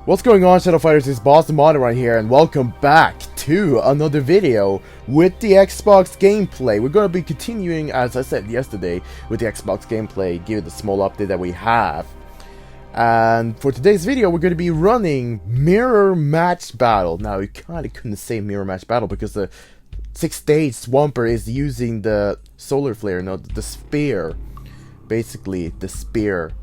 What's going on, Shadow Fighters? It's Boss the Modern right here, and welcome back to another video with the Xbox gameplay. We're going to be continuing, as I said yesterday, with the Xbox gameplay, give it the small update that we have. And for today's video, we're going to be running Mirror Match Battle. Now, you kind of couldn't say Mirror Match Battle because the 6-stage Swamper is using the solar flare, no, the spear. Basically, the spear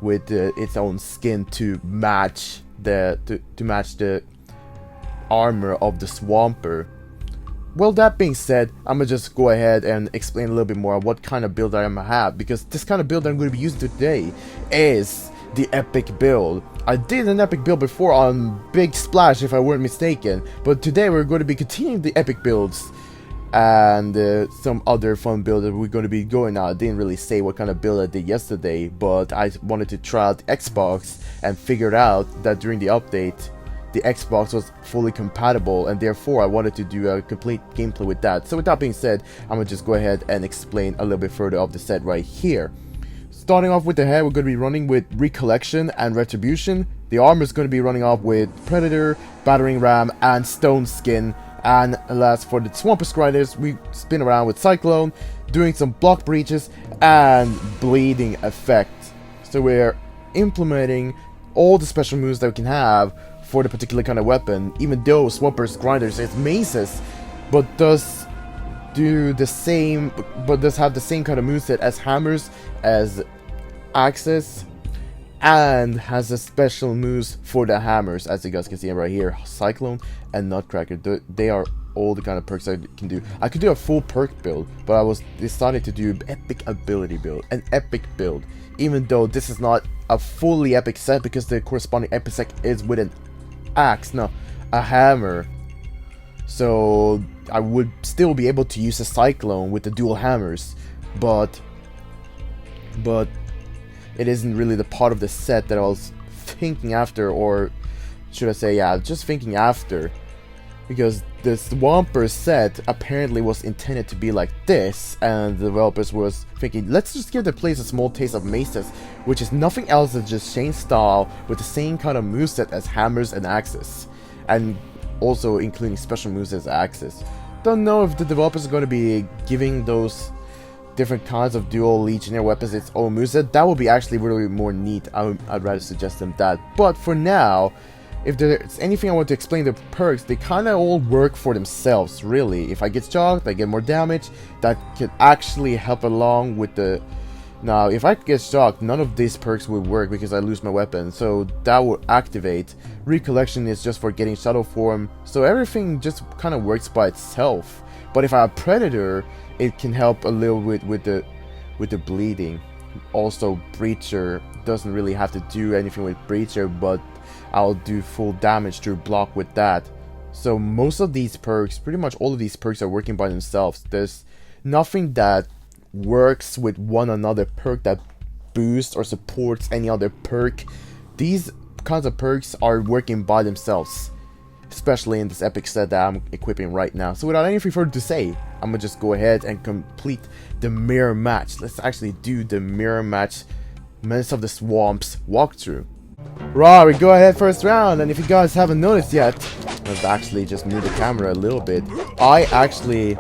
with its own skin to match the armor of the Swamper. Well, that being said, I'm gonna just go ahead and explain a little bit more of what kind of build I'm gonna have, because this kind of build I'm going to be using today is the epic build. I did an epic build before on Big Splash, if I weren't mistaken, but today we're going to be continuing the epic builds and some other fun builds that we're going to be going on. I didn't really say what kind of build I did yesterday, but I wanted to try out the Xbox and figured out that during the update the Xbox was fully compatible, and therefore I wanted to do a complete gameplay with that. So with that being said, I'm gonna just go ahead and explain a little bit further of the set right here. Starting off with the head, we're going to be running with Recollection and Retribution. The armor is going to be running off with Predator, Battering Ram, and Stone Skin. And last, for the Swamper Striders, we spin around with Cyclone, doing some block breaches and bleeding effect. So we're implementing all the special moves that we can have for the particular kind of weapon, even though Swamper Striders is maces, but does do the same, but does have the same kind of moveset as hammers, as axes, and has a special moves for the hammers, as you guys can see right here. Cyclone and Nutcracker, they are all the kind of perks I can do. I could do a full perk build, but I was decided to do epic ability build, an epic build, even though this is not a fully epic set because the corresponding epic set is with an axe, no, a hammer. So I would still be able to use a Cyclone with the dual hammers, but it isn't really the part of the set that I was thinking after, or should I say, yeah, just thinking after, because the Swamper set apparently was intended to be like this, and the developers was thinking, let's just give the players a small taste of maces, which is nothing else than just chain style with the same kind of moveset as hammers and axes, and also including special moves as axes. Don't know if the developers are going to be giving those different kinds of dual legionnaire weapons its own moveset. That would be actually really more neat. I'd rather suggest them that. But for now, if there's anything I want to explain, the perks, they kind of all work for themselves, really. If I get shocked, I get more damage. That could actually help along with the... Now, if I get shocked, none of these perks would work because I lose my weapon, so that will activate. Recollection is just for getting shadow form, so everything just kind of works by itself. But if I have Predator, it can help a little bit with the bleeding. Also, Breacher doesn't really have to do anything with Breacher, but I'll do full damage through block with that. So most of these perks, pretty much all of these perks are working by themselves. There's nothing that works with one another perk that boosts or supports any other perk. These kinds of perks are working by themselves, especially in this epic set that I'm equipping right now. So without anything further to say, I'm gonna just go ahead and complete the mirror match. Let's actually do the mirror match Menace of the Swamps walkthrough. Right, we go ahead first round, and if you guys haven't noticed yet, let's actually just move the camera a little bit. I actually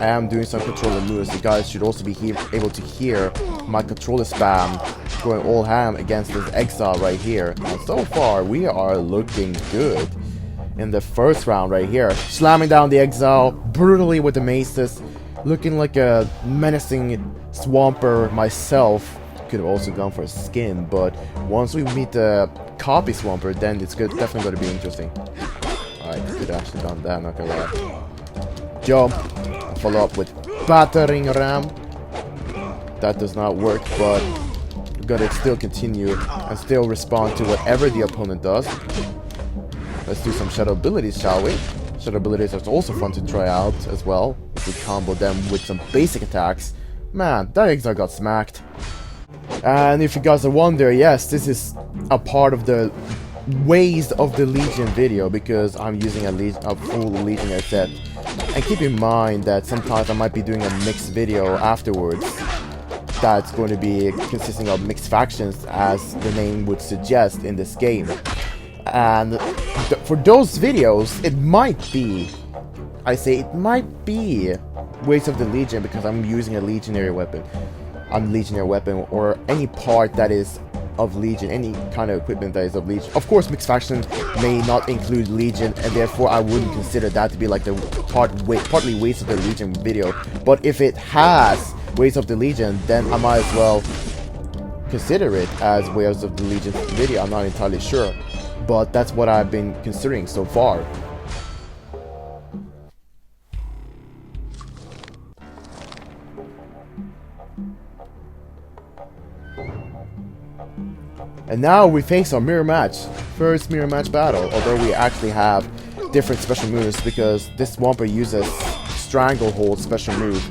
am doing some controller moves. You guys should also be able to hear my controller spam going all ham against this exile right here. And so far, we are looking good in the first round right here. Slamming down the exile brutally with the maces, looking like a menacing Swamper myself. Could have also gone for a skin, but once we meet the copy Swamper, then it's definitely going to be interesting. Alright, could have actually done that, not gonna lie. Jump, follow up with Battering Ram. That does not work, but we're gonna still continue and still respond to whatever the opponent does. Let's do some shadow abilities, shall we? Shadow abilities are also fun to try out as well, if we combo them with some basic attacks. Man, that exile got smacked. And if you guys are wondering, yes, this is a part of the ways of the Legion video, because I'm using a full Legionnaire set. And keep in mind that sometimes I might be doing a mixed video afterwards that's going to be consisting of mixed factions, as the name would suggest in this game. And for those videos, it might be, I say it might be Waste of the Legion because I'm using a Legionary weapon. Or any part that is of Legion, any kind of equipment that is of Legion. Of course, Mixed Faction may not include Legion, and therefore I wouldn't consider that to be like the partly Waste of the Legion video. But if it has Waste of the Legion, then I might as well consider it as Waste of the Legion video. I'm not entirely sure, but that's what I've been considering so far. And now we face our mirror match. First mirror match battle, although we actually have different special moves because this Swamper uses Stranglehold special move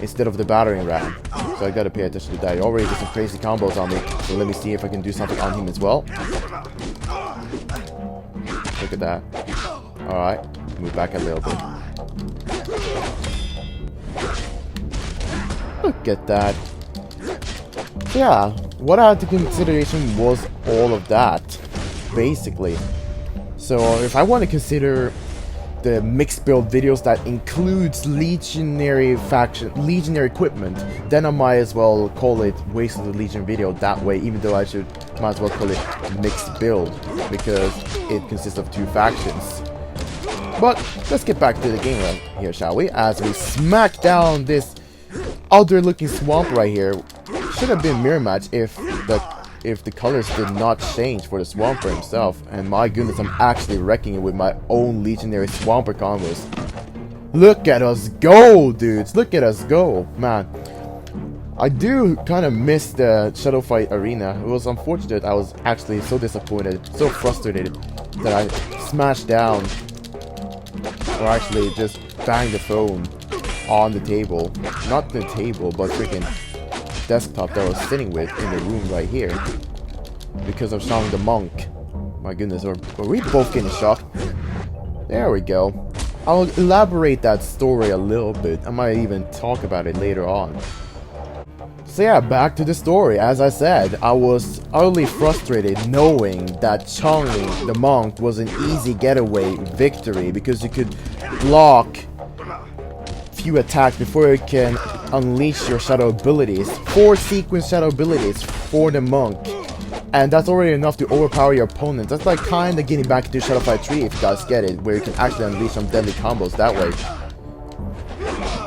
instead of the Battering Ram. So I gotta pay attention to that. He already did some crazy combos on me, so let me see if I can do something on him as well. Look at that. Alright, move back a little bit. Look at that. Yeah, what I had to consideration was all of that, basically. So if I want to consider the mixed build videos that includes Legionary equipment, then I might as well call it Waste of the Legion video that way, even though I might as well call it mixed build, because it consists of 2 factions. But let's get back to the game right here, shall we? As we smack down this other looking swamp right here. Should have been mirror match if the colors did not change for the Swamper himself. And my goodness, I'm actually wrecking it with my own Legionary Swamper combos. Look at us go, dudes! Look at us go, man. I do kind of miss the Shadow Fight Arena. It was unfortunate. I was actually so disappointed, so frustrated that I smashed down, or actually just banged the phone on the table. Not the table, but freaking desktop that I was sitting with in the room right here because of Shang the Monk. My goodness, are we both getting shocked? There we go. I'll elaborate that story a little bit. I might even talk about it later on. So yeah, back to the story. As I said, I was utterly frustrated knowing that Chang the Monk was an easy getaway victory because you could block few attacks before you can unleash your shadow abilities. 4 sequence shadow abilities for the monk, and that's already enough to overpower your opponent. That's like kind of getting back into Shadow Fight 3 if you guys get it, where you can actually unleash some deadly combos that way.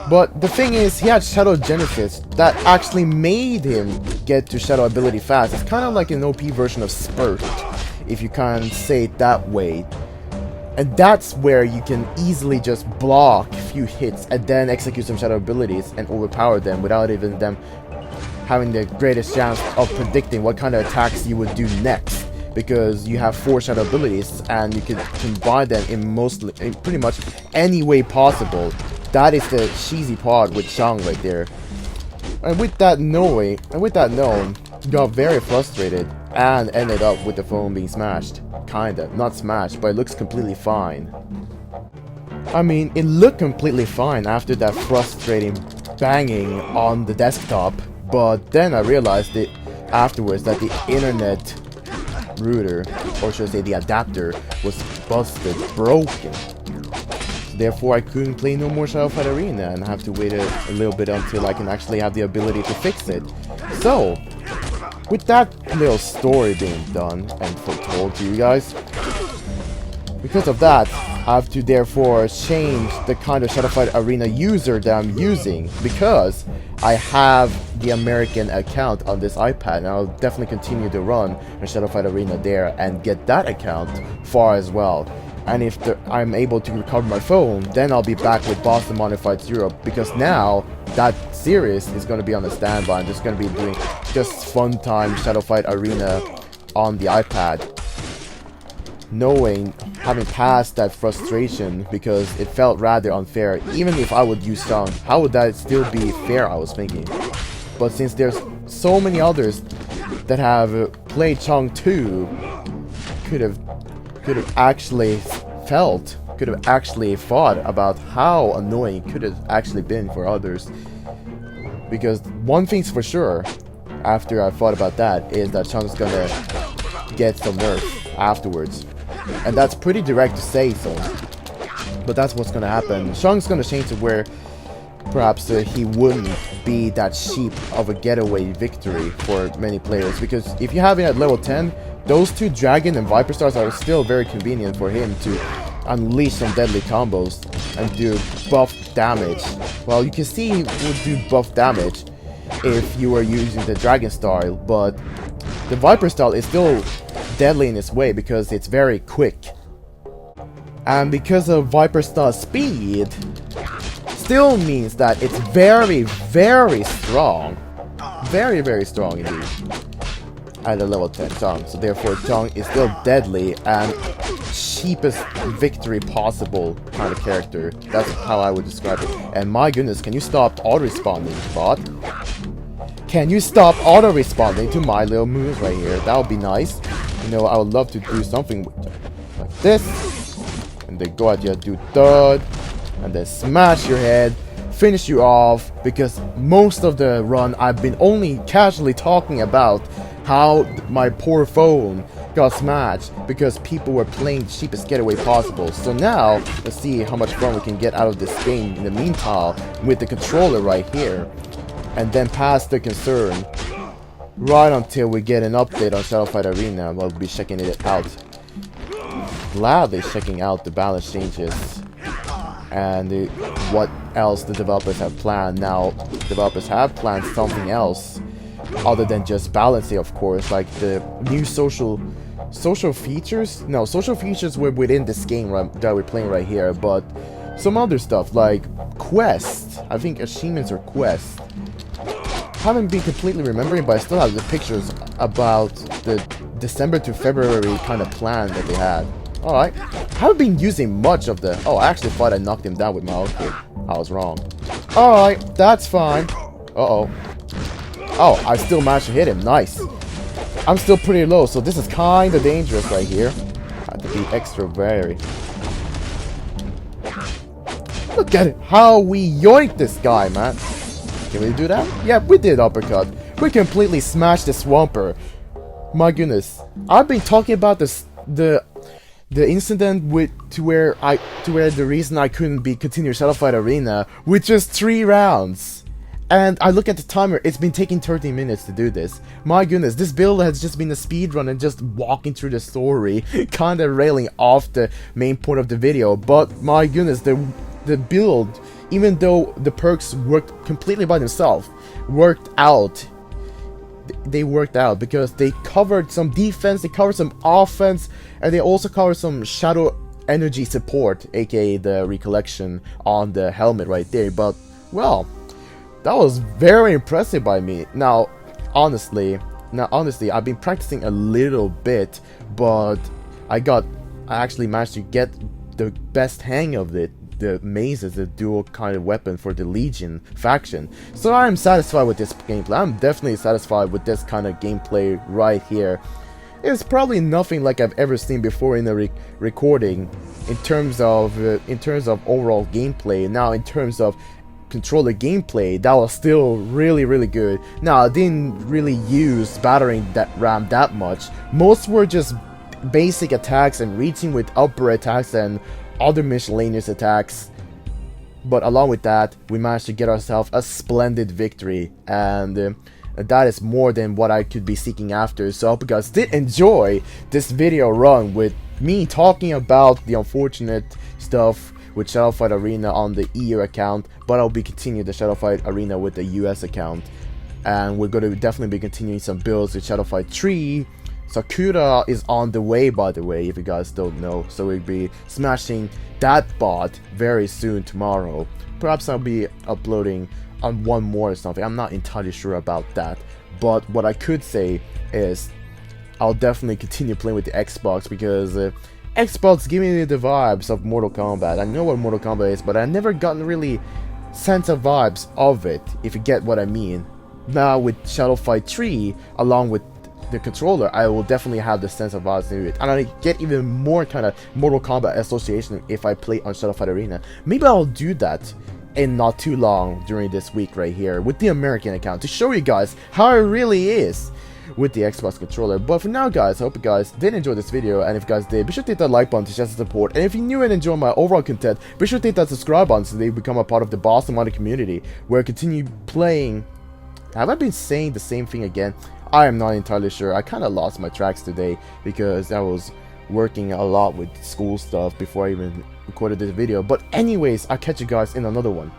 But the thing is, he had Shadow Genesis that actually made him get to shadow ability fast. It's kind of like an OP version of Spurt, if you can say it that way. And that's where you can easily just block a few hits and then execute some shadow abilities and overpower them without even them having the greatest chance of predicting what kind of attacks you would do next. Because you have 4 shadow abilities and you can combine them in pretty much any way possible. That is the cheesy part with Shang right there. And with that known, got very frustrated and ended up with the phone being smashed. Kinda, not smashed, but it looks completely fine. I mean, it looked completely fine after that frustrating banging on the desktop, but then I realized it afterwards that the internet router, or should I say the adapter, was busted, broken. Therefore, I couldn't play no more Shadow Fight Arena and have to wait a little bit until I can actually have the ability to fix it. So, with that little story being done and foretold to you guys, because of that, I have to therefore change the kind of Shadow Fight Arena user that I'm using, because I have the American account on this iPad, and I'll definitely continue to run a Shadow Fight Arena there and get that account far as well. And if I'm able to recover my phone, then I'll be back with Boston Modified Europe, because now that series is going to be on the standby. I'm just going to be doing just fun time Shadow Fight Arena on the iPad, having passed that frustration, because it felt rather unfair. Even if I would use Shang, how would that still be fair, I was thinking. But since there's so many others that have played Shang 2, could have actually thought about how annoying it could have actually been for others. Because one thing's for sure, after I thought about that, is that Shang's gonna get some nerf afterwards. And that's pretty direct to say so. But that's what's gonna happen. Shang's gonna change to where perhaps he wouldn't be that cheap of a getaway victory for many players. Because if you have him at level 10, those two Dragon and Viper Stars are still very convenient for him to unleash some deadly combos and do buff damage. Well, you can see he would do buff damage if you were using the Dragon style, but the Viper style is still deadly in its way because it's very quick. And because of Viper style speed, still means that it's very, very strong. Very, very strong indeed. At a level 10 Chong. So therefore Chong is still deadly and cheapest victory possible kind of character. That's how I would describe it. And my goodness, can you stop auto-responding, bot? Can you stop auto-responding to my little moves right here? That would be nice. You know, I would love to do something like this. And then go out here, do third. And then smash your head. Finish you off. Because most of the run I've been only casually talking about how my poor phone got smashed because people were playing the cheapest getaway possible. So now, let's see how much fun we can get out of this game in the meantime with the controller right here. And then pass the concern right until we get an update on Shadow Fight Arena. We'll be checking it out. Gladly checking out the balance changes and what else the developers have planned. Now, developers have planned something else other than just balancing, of course, like the new social features. No, social features were within this game that we're playing right here, but some other stuff like quests. I think achievements or quests. Haven't been completely remembering, but I still have the pictures about the December to February kind of plan that they had. Alright. Haven't been using much of the... Oh, I actually thought I knocked him down with my outfit. I was wrong. Alright, that's fine. Uh-oh. Oh, I still managed to hit him. Nice. I'm still pretty low, so this is kind of dangerous right here. I have to be extra wary. Look at it. How we yoinked this guy, man. Can we do that? Yeah, we did uppercut. We completely smashed the Swamper. My goodness. I've been talking about this the incident with to where the reason I couldn't continue Shadow Fight Arena with just 3 rounds. And I look at the timer, it's been taking 30 minutes to do this. My goodness, this build has just been a speedrun and just walking through the story, kinda railing off the main point of the video. But my goodness, the build, even though the perks worked completely by themselves, worked out. They worked out because they covered some defense, they covered some offense, and they also covered some shadow energy support, aka the recollection on the helmet right there. But, well, that was very impressive by me. Now, honestly, I've been practicing a little bit, but I actually managed to get the best hang of it. The maze is a dual kind of weapon for the Legion faction. So I'm satisfied with this gameplay. I'm definitely satisfied with this kind of gameplay right here. It's probably nothing like I've ever seen before in a recording in terms of overall gameplay. Now, in terms of controller gameplay, that was still really, really good. Now, I didn't really use battering that ram that much. Most were just basic attacks and reaching with upper attacks and other miscellaneous attacks. But along with that, we managed to get ourselves a splendid victory, and that is more than what I could be seeking after. So I hope you guys did enjoy this video run with me talking about the unfortunate stuff with Shadow Fight Arena on the EU account, but I'll be continuing the Shadow Fight Arena with the US account, and we're going to definitely be continuing some builds with Shadow Fight 3. Sakura is on the way, by the way, if you guys don't know, so we'll be smashing that bot very soon tomorrow. Perhaps I'll be uploading on one more or something. I'm not entirely sure about that, but what I could say is I'll definitely continue playing with the Xbox, because Xbox giving me the vibes of Mortal Kombat. I know what Mortal Kombat is, but I've never gotten really sense of vibes of it, if you get what I mean. Now with Shadow Fight 3, along with the controller, I will definitely have the sense of vibes to it, and I get even more kind of Mortal Kombat association if I play on Shadow Fight Arena. Maybe I'll do that in not too long during this week right here with the American account to show you guys how it really is with the Xbox controller. But for now, guys, I hope you guys did enjoy this video, and if you guys did, be sure to hit that like button to show some support. And if you're new and enjoy my overall content, be sure to hit that subscribe button so that you become a part of the Boston Modding community, where I continue playing. Have I been saying the same thing again? I am not entirely sure. I kind of lost my tracks today because I was working a lot with school stuff before I even recorded this video. But anyways, I'll catch you guys in another one.